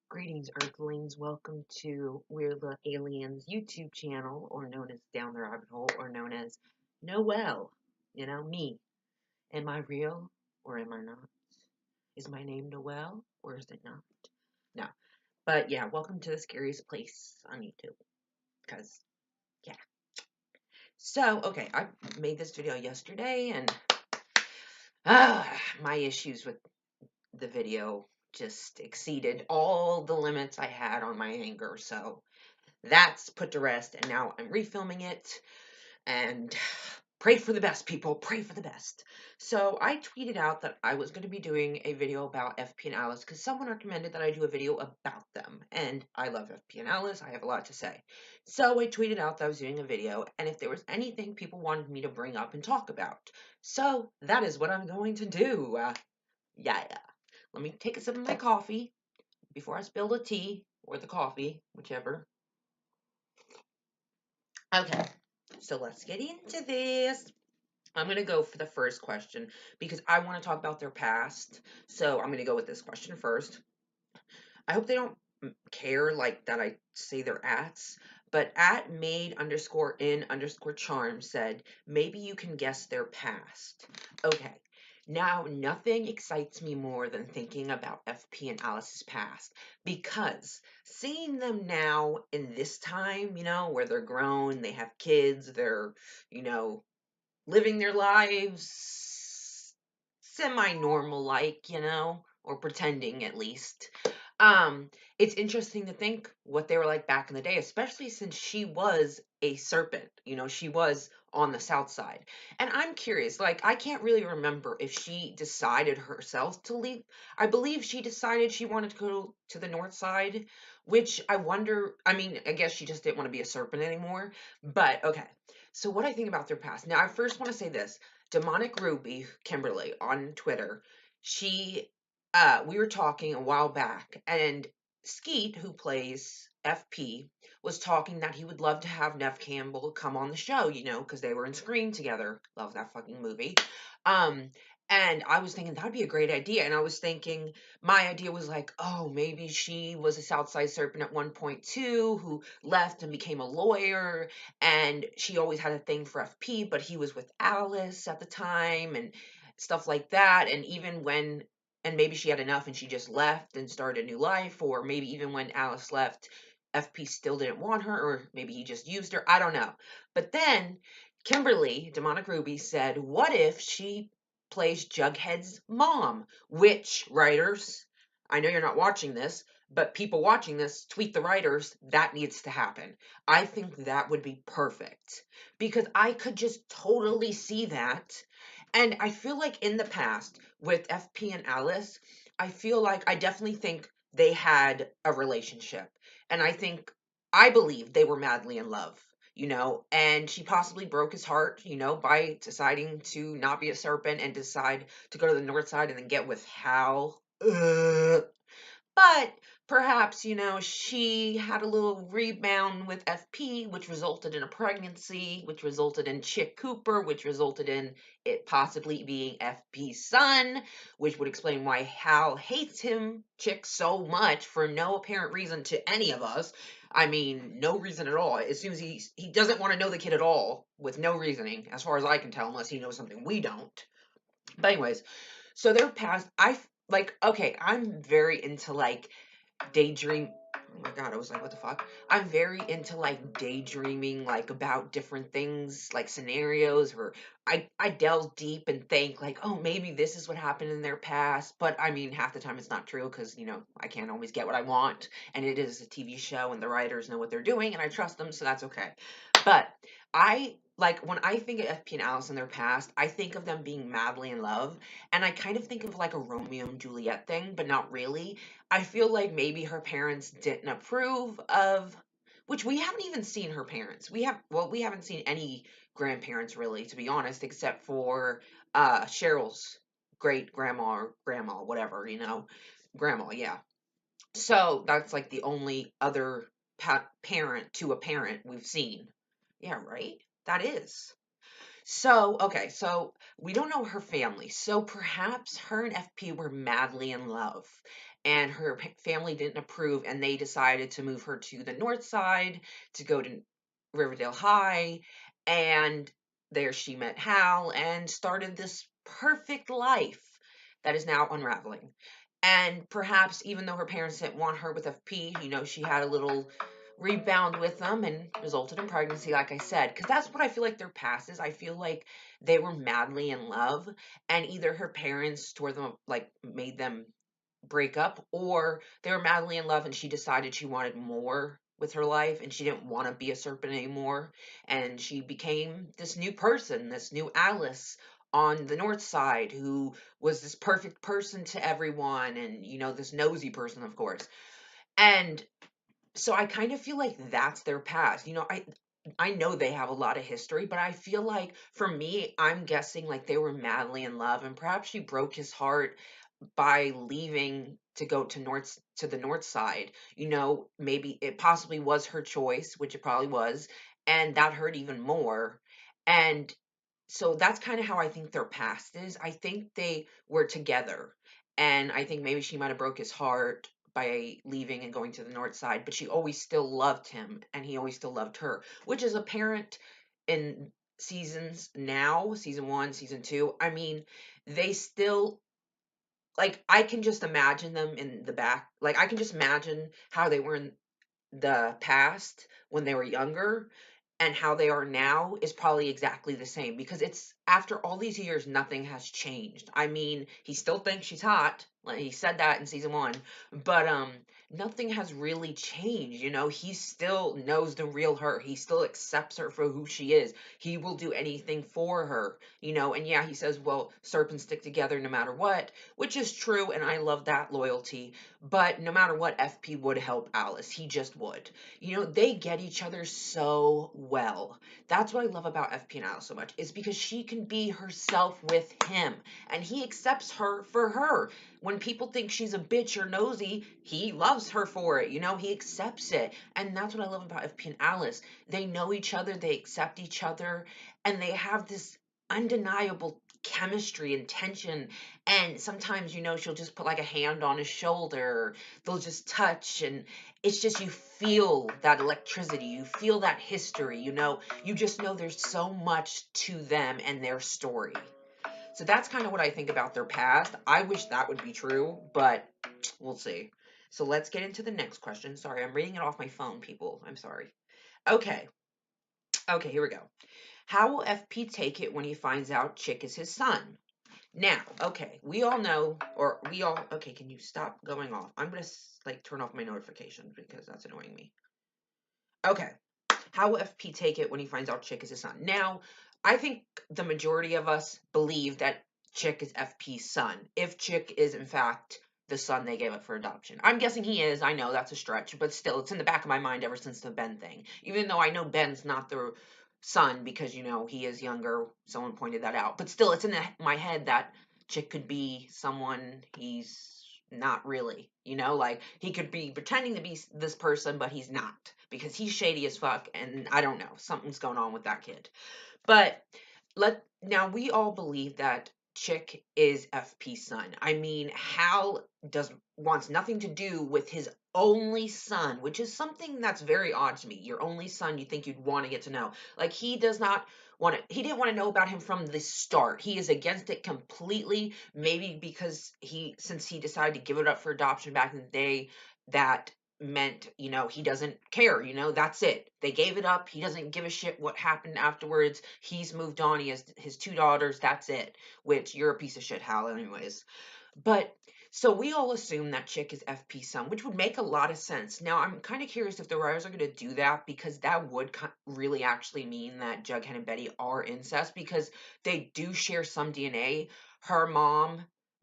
Greetings, Earthlings. Welcome to We're the Aliens YouTube channel, or known as Down the Rabbit Hole, or known as Noelle. You know, me. Am I real, or am I not? Is my name Noelle, or is it not? No. But yeah, welcome to the scariest place on YouTube. Because, yeah. So, okay, I made this video yesterday, and my issues with the video just exceeded all the limits I had on my anger. So, that's put to rest, and now I'm refilming it, and pray for the best, people. Pray for the best. So I tweeted out that I was going to be doing a video about FP and Alice because someone recommended that I do a video about them, and I love FP and Alice. I have a lot to say. So I tweeted out that I was doing a video, and if there was anything people wanted me to bring up and talk about. So that is what I'm going to do. Yeah. Let me take a sip of my coffee before I spill the tea or the coffee, whichever. Okay, so let's get into this. I'm going to go for the first question because I want to talk about their past. So I'm going to go with this question first. I hope they don't care like that I say their ats, but at made underscore in underscore charm said, maybe you can guess their past. Okay. Now, nothing excites me more than thinking about FP and Alice's past because seeing them now in this time, where they're grown, they have kids, they're, you know, living their lives semi-normal like, or pretending at least. It's interesting to think what they were like back in the day, especially since she was a serpent. She was on the south side. And I'm curious, like, I can't really remember if she decided herself to leave. I believe she decided she wanted to go to the north side, which I wonder, I mean, I guess she just didn't want to be a serpent anymore. But okay. So what I think about their past. Now, I first want to say this. Demonic Ruby, Kimberly, on Twitter, she we were talking a while back, and Skeet, who plays FP, was talking that he would love to have Nev Campbell come on the show, because they were in Scream together. Love that fucking movie. Um, and I was thinking that would be a great idea. And I was thinking, my idea was like, oh, maybe she was a Southside Serpent at one point too, who left and became a lawyer. And she always had a thing for FP, but he was with Alice at the time and stuff like that. And even when and maybe she had enough and she just left and started a new life, or maybe even when Alice left, FP still didn't want her, or maybe he just used her. I don't know. But then Kimberly, Demonic Ruby, said, what if she plays Jughead's mom? Which writers, I know you're not watching this, but people watching this, tweet the writers, that needs to happen. I think that would be perfect because I could just totally see that. And I feel like in the past with FP and Alice, I feel like I definitely think they had a relationship. And I believe they were madly in love, and she possibly broke his heart, by deciding to not be a serpent and decide to go to the north side and then get with Hal. Ugh. But perhaps, she had a little rebound with FP, which resulted in a pregnancy, which resulted in Chick Cooper, which resulted in it possibly being FP's son, which would explain why Hal hates Chick, so much for no apparent reason to any of us. I mean, no reason at all. As soon as he doesn't want to know the kid at all, with no reasoning, as far as I can tell, unless he knows something we don't. But anyways, so their past, okay, I'm very into like daydream. Oh my god, I was like, what the fuck? I'm very into like daydreaming, like about different things, like scenarios, or I delve deep and think like, oh, maybe this is what happened in their past. But I mean, half the time it's not true because I can't always get what I want, and it is a TV show, and the writers know what they're doing, and I trust them, so that's okay. But I like when I think of FP and Alice in their past, I think of them being madly in love, and I kind of think of like a Romeo and Juliet thing, but not really. I feel like maybe her parents didn't approve of, which we haven't even seen her parents. We haven't seen any grandparents really, to be honest, except for Cheryl's great grandma or grandma, whatever, grandma, yeah. So that's like the only other parent to a parent we've seen. Yeah, right? That is. So, okay, so we don't know her family. So perhaps her and FP were madly in love, and her family didn't approve, and they decided to move her to the north side to go to Riverdale High. And there she met Hal and started this perfect life that is now unraveling. And perhaps even though her parents didn't want her with FP, she had a little rebound with them and resulted in pregnancy, like I said, because that's what I feel like their past is. I feel like they were madly in love, and either her parents tore them like made them break up, or they were madly in love and she decided she wanted more with her life and she didn't want to be a serpent anymore, and she became this new person, this new Alice on the north side, who was this perfect person to everyone, and this nosy person, of course. And so I kind of feel like that's their past. I know they have a lot of history, but I feel like for me, I'm guessing like they were madly in love, and perhaps she broke his heart by leaving to go to the north side. Maybe it possibly was her choice, which it probably was, and that hurt even more. And so that's kind of how I think their past is. I think they were together, and I think maybe she might have broke his heart by leaving and going to the north side, but she always still loved him, and he always still loved her, which is apparent in seasons now, season 1, season 2. I mean, they still, like, I can just imagine them in the back. Like, I can just imagine how they were in the past when they were younger, and how they are now is probably exactly the same, because it's after all these years nothing has changed. I mean, he still thinks she's hot, like he said that in season 1, but nothing has really changed. He still knows the real her. He still accepts her for who she is. He will do anything for her. And yeah, he says, well, serpents stick together no matter what, which is true, and I love that loyalty. But no matter what, FP would help Alice. He just would. They get each other so well. That's what I love about FP and Alice so much, is because she can be herself with him, and he accepts her for her. When people think she's a bitch or nosy, he loves her for it. He accepts it. And that's what I love about FP and Alice. They know each other, they accept each other, and they have this undeniable chemistry and tension. And sometimes, she'll just put like a hand on his shoulder, they'll just touch, and it's just, you feel that electricity, you feel that history. You just know there's so much to them and their story. So that's kind of what I think about their past. I wish that would be true, but we'll see. So let's get into the next question. Sorry, I'm reading it off my phone, people. I'm sorry. Okay. Okay, here we go. How will FP take it when he finds out Chick is his son? Now, okay, we all know, or we all, okay, can you stop going off? I'm gonna like turn off my notifications because that's annoying me. Okay. How will FP take it when he finds out Chick is his son? Now, I think the majority of us believe that Chick is FP's son, if Chick is in fact the son they gave up for adoption. I'm guessing he is. I know that's a stretch, but still, it's in the back of my mind ever since the Ben thing. Even though I know Ben's not the son because, he is younger. Someone pointed that out. But still, it's in my head that Chick could be someone he's not really. Like he could be pretending to be this person, but he's not, because he's shady as fuck, and I don't know, something's going on with that kid. But now we all believe that Chick is FP's son. I mean, Hal does wants nothing to do with his only son, which is something that's very odd to me. Your only son, you think you'd want to get to know. Like, he does not want to, he didn't want to know about him from the start. He is against it completely, maybe because since he decided to give it up for adoption back in the day, that meant, he doesn't care, that's it. They gave it up. He doesn't give a shit what happened afterwards. He's moved on. He has his 2 daughters. That's it. Which, you're a piece of shit, Hal, anyways. But so we all assume that Chick is FP's son, which would make a lot of sense. Now, I'm kind of curious if the writers are going to do that, because that would really actually mean that Jughead and Betty are incest, because they do share some DNA. Her mom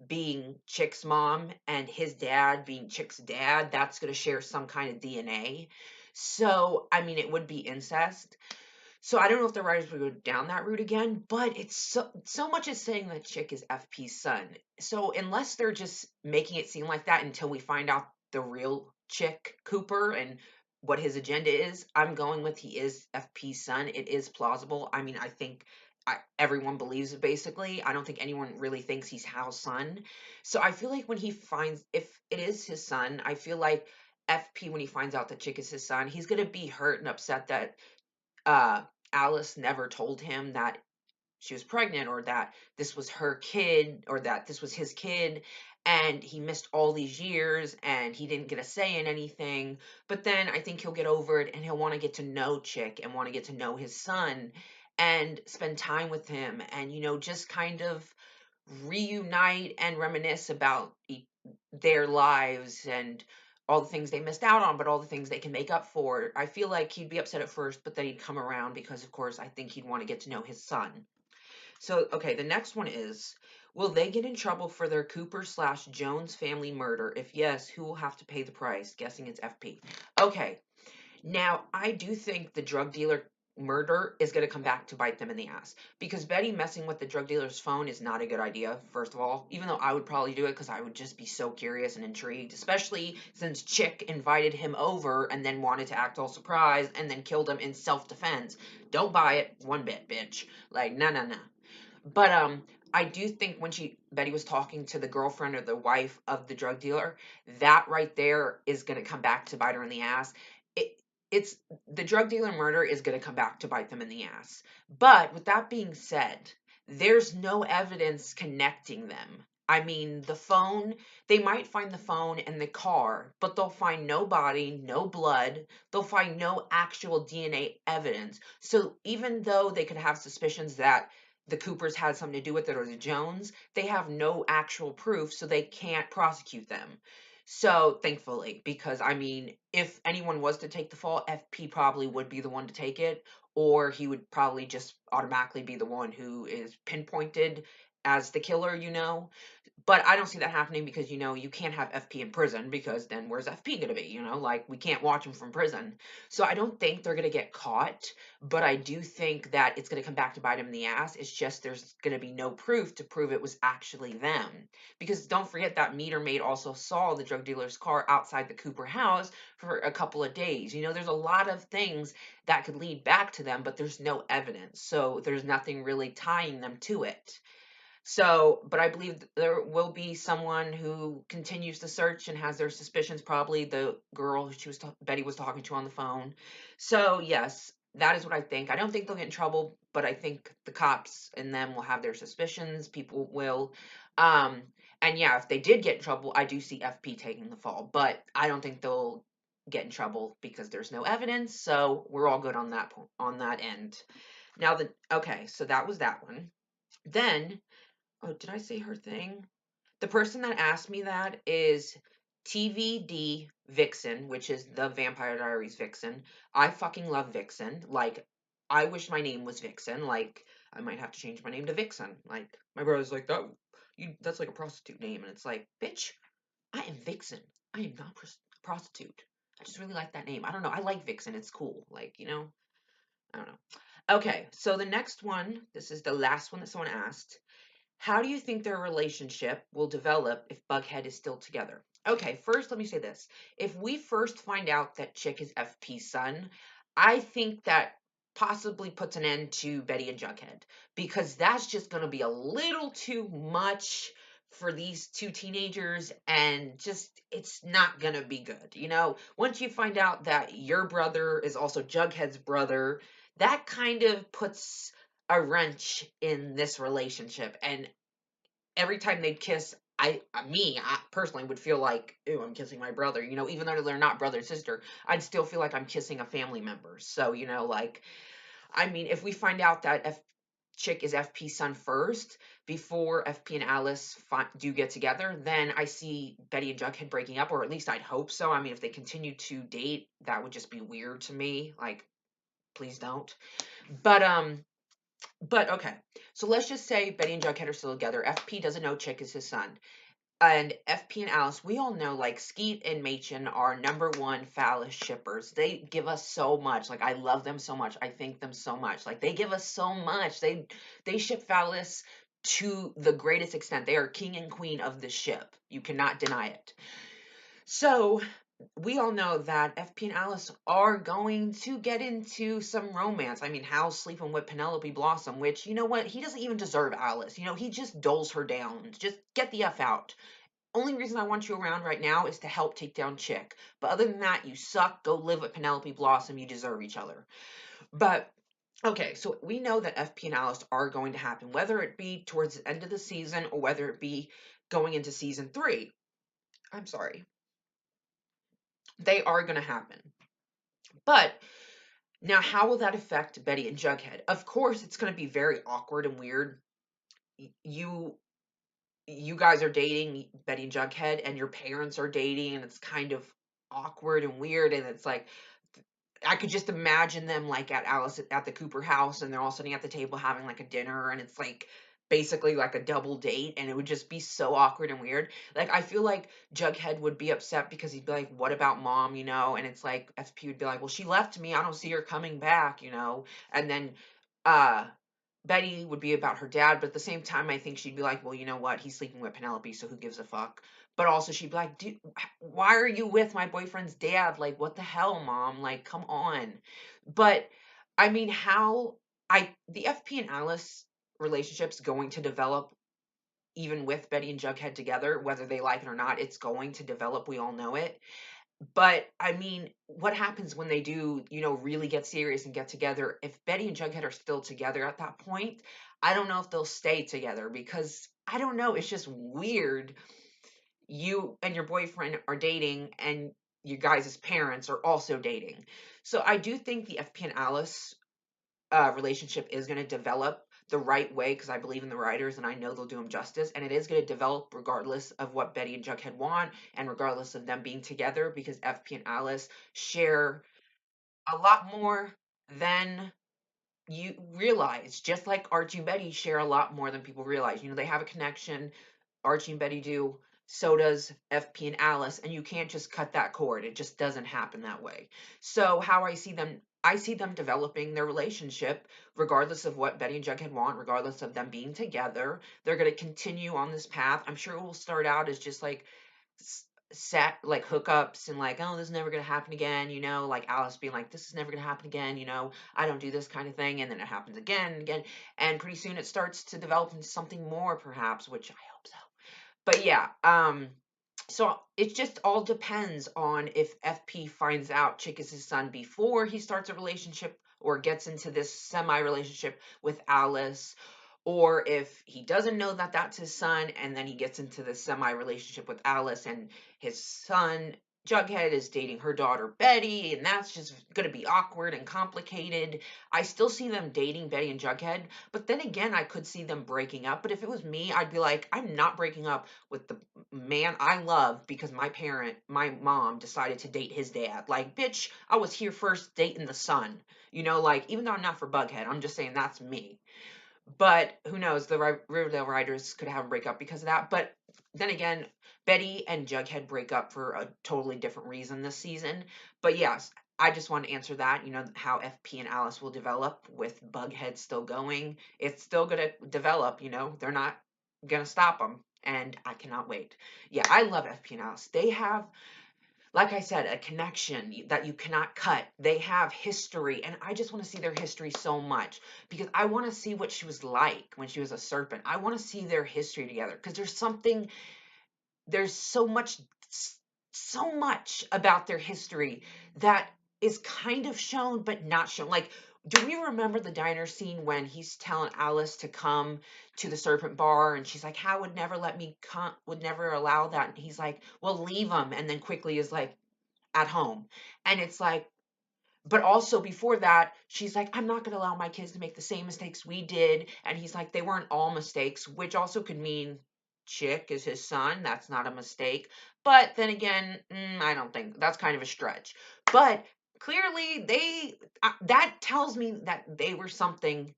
being Chick's mom and his dad being Chick's dad, that's going to share some kind of DNA. So, I mean, it would be incest. So I don't know if the writers would go down that route again, but it's so much as saying that Chick is FP's son. So unless they're just making it seem like that until we find out the real Chick Cooper and what his agenda is, I'm going with he is FP's son. It is plausible. I mean, I think everyone believes it basically. I don't think anyone really thinks he's Hal's son. So I feel like when he finds, if it is his son, I feel like FP, when he finds out that Chick is his son, he's gonna be hurt and upset that uh Alice never told him that she was pregnant, or that this was her kid, or that this was his kid, and he missed all these years and he didn't get a say in anything. But then I think he'll get over it and he'll want to get to know Chick and want to get to know his son and spend time with him, and just kind of reunite and reminisce about their lives and all the things they missed out on, but all the things they can make up for. I feel like he'd be upset at first, but then he'd come around because, of course, I think he'd want to get to know his son. So, okay, the next one is, will they get in trouble for their Cooper slash Jones family murder? If yes, who will have to pay the price? Guessing it's FP. Okay, now I do think the drug dealer murder is going to come back to bite them in the ass, because Betty messing with the drug dealer's phone is not a good idea, first of all, even though I would probably do it because I would just be so curious and intrigued, especially since Chick invited him over and then wanted to act all surprised and then killed him in self-defense. Don't buy it one bit, bitch. Like, no, no, no. But I do think when Betty was talking to the girlfriend or the wife of the drug dealer, that right there is going to come back to bite her in the ass. It it's the drug dealer murder is going to come back to bite them in the ass. But with that being said, there's no evidence connecting them. I mean, the phone, they might find the phone and the car, but they'll find no body, no blood. They'll find no actual DNA evidence. So even though they could have suspicions that the Coopers had something to do with it, or the Jones, they have no actual proof, so they can't prosecute them. So thankfully, because I mean, if anyone was to take the fall, FP probably would be the one to take it, or he would probably just automatically be the one who is pinpointed as the killer. But I don't see that happening because, you can't have FP in prison, because then where's FP going to be? Like, we can't watch him from prison. So I don't think they're going to get caught, but I do think that it's going to come back to bite him in the ass. It's just there's going to be no proof to prove it was actually them. Because don't forget that meter maid also saw the drug dealer's car outside the Cooper house for a couple of days. There's a lot of things that could lead back to them, but there's no evidence. So there's nothing really tying them to it. So, but I believe there will be someone who continues to search and has their suspicions, probably the girl who Betty was talking to on the phone. So, yes, that is what I think. I don't think they'll get in trouble, but I think the cops and them will have their suspicions. People will. Um, and yeah, if they did get in trouble, I do see FP taking the fall, but I don't think they'll get in trouble because there's no evidence. So we're all good on that end. Now okay, so that was that one. Then, oh, did I say her thing? The person that asked me that is TVD Vixen, which is the Vampire Diaries Vixen. I fucking love Vixen. Like, I wish my name was Vixen. Like, I might have to change my name to Vixen. Like, my brother's like, that's like a prostitute name. And it's like, bitch, I am Vixen. I am not a prostitute. I just really like that name. I don't know. I like Vixen. It's cool. Like, I don't know. Okay, so the next one, this is the last one that someone asked. How do you think their relationship will develop if Bughead is still together? Okay, first let me say this. If we first find out that Chick is FP's son, I think that possibly puts an end to Betty and Jughead, because that's just going to be a little too much for these two teenagers, and just it's not going to be good. Once you find out that your brother is also Jughead's brother, that kind of puts a wrench in this relationship. And every time they'd kiss, I personally would feel like, ew, I'm kissing my brother. Even though they're not brother and sister, I'd still feel like I'm kissing a family member. So, like, I mean, if we find out that Chick is FP's son first, before FP and Alice do get together, then I see Betty and Jughead breaking up, or at least I'd hope so. I mean, if they continue to date, that would just be weird to me. Like, please don't. But okay, so let's just say Betty and Jughead are still together. FP doesn't know Chick is his son. And FP and Alice, we all know, like, Skeet and Machen are number one Falice shippers. They give us so much. Like, I love them so much. I thank them so much. Like, they give us so much. They ship Falice to the greatest extent. They are king and queen of the ship. You cannot deny it. So we all know that FP and Alice are going to get into some romance. I mean, Hal's sleeping with Penelope Blossom, which, you know what? He doesn't even deserve Alice. He just doles her down. Just get the F out. Only reason I want you around right now is to help take down Chick. But other than that, you suck. Go live with Penelope Blossom. You deserve each other. But okay, so we know that FP and Alice are going to happen, whether it be towards the end of the season or whether it be going into season three. I'm sorry. They are going to happen. But now, how will that affect Betty and Jughead? Of course, it's going to be very awkward and weird. You you guys are dating, Betty and Jughead, and your parents are dating, and it's kind of awkward and weird, and it's like I could just imagine them like at Alice at the Cooper house, and they're all sitting at the table having like a dinner, and it's like basically like a double date, and it would just be so awkward and weird. Like I feel like Jughead would be upset because he'd be like, "What about mom?" And it's like FP would be like, "Well, she left me. I don't see her coming back." And then uh Betty would be about her dad, but at the same time, I think she'd be like, well, you know what? He's sleeping with Penelope, so who gives a fuck? But also, she'd be like, dude, why are you with my boyfriend's dad? Like, what the hell, mom? Like, come on. But I mean, the FP and Alice relationship's going to develop even with Betty and Jughead together, whether they like it or not, it's going to develop. We all know it. But I mean, what happens when they do, really get serious and get together? If Betty and Jughead are still together at that point, I don't know if they'll stay together because I don't know. It's just weird. You and your boyfriend are dating, and you guys' parents are also dating. So I do think the FP and Alice relationship is going to develop the right way because I believe in the writers and I know they'll do them justice. And it is going to develop regardless of what Betty and Jughead want and regardless of them being together because FP and Alice share a lot more than you realize. Just like Archie and Betty share a lot more than people realize. They have a connection. Archie and Betty do. So does FP and Alice, and you can't just cut that cord. It just doesn't happen that way. So how I see them developing their relationship, regardless of what Betty and Jughead want, regardless of them being together. They're going to continue on this path. I'm sure it will start out as just like set like hookups and like, oh, this is never going to happen again, like Alice being like, this is never going to happen again, I don't do this kind of thing, and then it happens again and again, and pretty soon it starts to develop into something more, perhaps, which I hope so. But yeah, so it just all depends on if FP finds out Chick is his son before he starts a relationship or gets into this semi relationship with Alice, or if he doesn't know that that's his son and then he gets into this semi relationship with Alice and his son Jughead is dating her daughter Betty, and that's just going to be awkward and complicated. I still see them dating Betty and Jughead, but then again, I could see them breaking up. But if it was me, I'd be like, I'm not breaking up with the man I love because my mom decided to date his dad. Like, bitch, I was here first dating the son. Like, even though I'm not for Bughead, I'm just saying that's me. But who knows? The Riverdale writers could have a breakup because of that. But then again, Betty and Jughead break up for a totally different reason this season. But yes, I just want to answer that. How FP and Alice will develop with Bughead still going. It's still going to develop. They're not going to stop them. And I cannot wait. Yeah, I love FP and Alice. They have, like I said, a connection that you cannot cut. They have history, and I just want to see their history so much because I want to see what she was like when she was a serpent. I want to see their history together because there's so much about their history that is kind of shown but not shown. Like, do we remember the diner scene when he's telling Alice to come to the serpent bar and she's like, Hal would never let me come, would never allow that. And he's like, well, leave him. And then quickly is like, at home. And it's like, but also before that, she's like, I'm not going to allow my kids to make the same mistakes we did. And he's like, they weren't all mistakes, which also could mean Chick is his son. That's not a mistake. But then again, I don't think that's kind of a stretch. But clearly, that tells me that they were something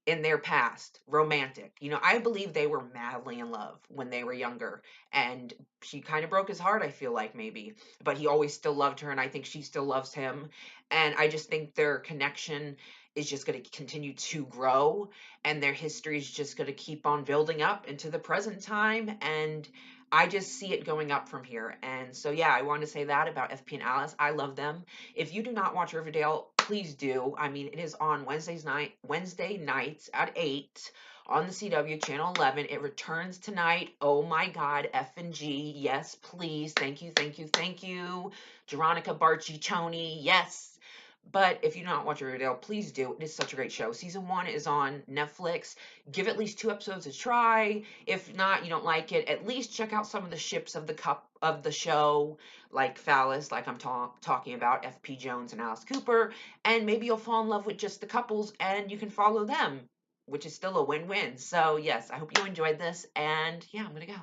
in their past, romantic. I believe they were madly in love when they were younger. And she kind of broke his heart, I feel like, maybe. But he always still loved her, and I think she still loves him. And I just think their connection is just going to continue to grow, and their history is just going to keep on building up into the present time. And I just see it going up from here. And so, yeah, I wanted to say that about FP and Alice. I love them. If you do not watch Riverdale, please do. I mean, it is on Wednesday nights at 8 on the CW channel 11. It returns tonight. Oh my God, F and G. Yes, please. Thank you, thank you, thank you. Veronica Barchi Choni. Yes. But if you do not watch Riverdale, please do. It is such a great show. Season 1 is on Netflix. Give at least 2 episodes a try. If not, you don't like it, at least check out some of the ships of the cup of the show, like Falice, like I'm talking about, FP Jones and Alice Cooper, and maybe you'll fall in love with just the couples and you can follow them, which is still a win-win. So yes, I hope you enjoyed this, and yeah, I'm gonna go.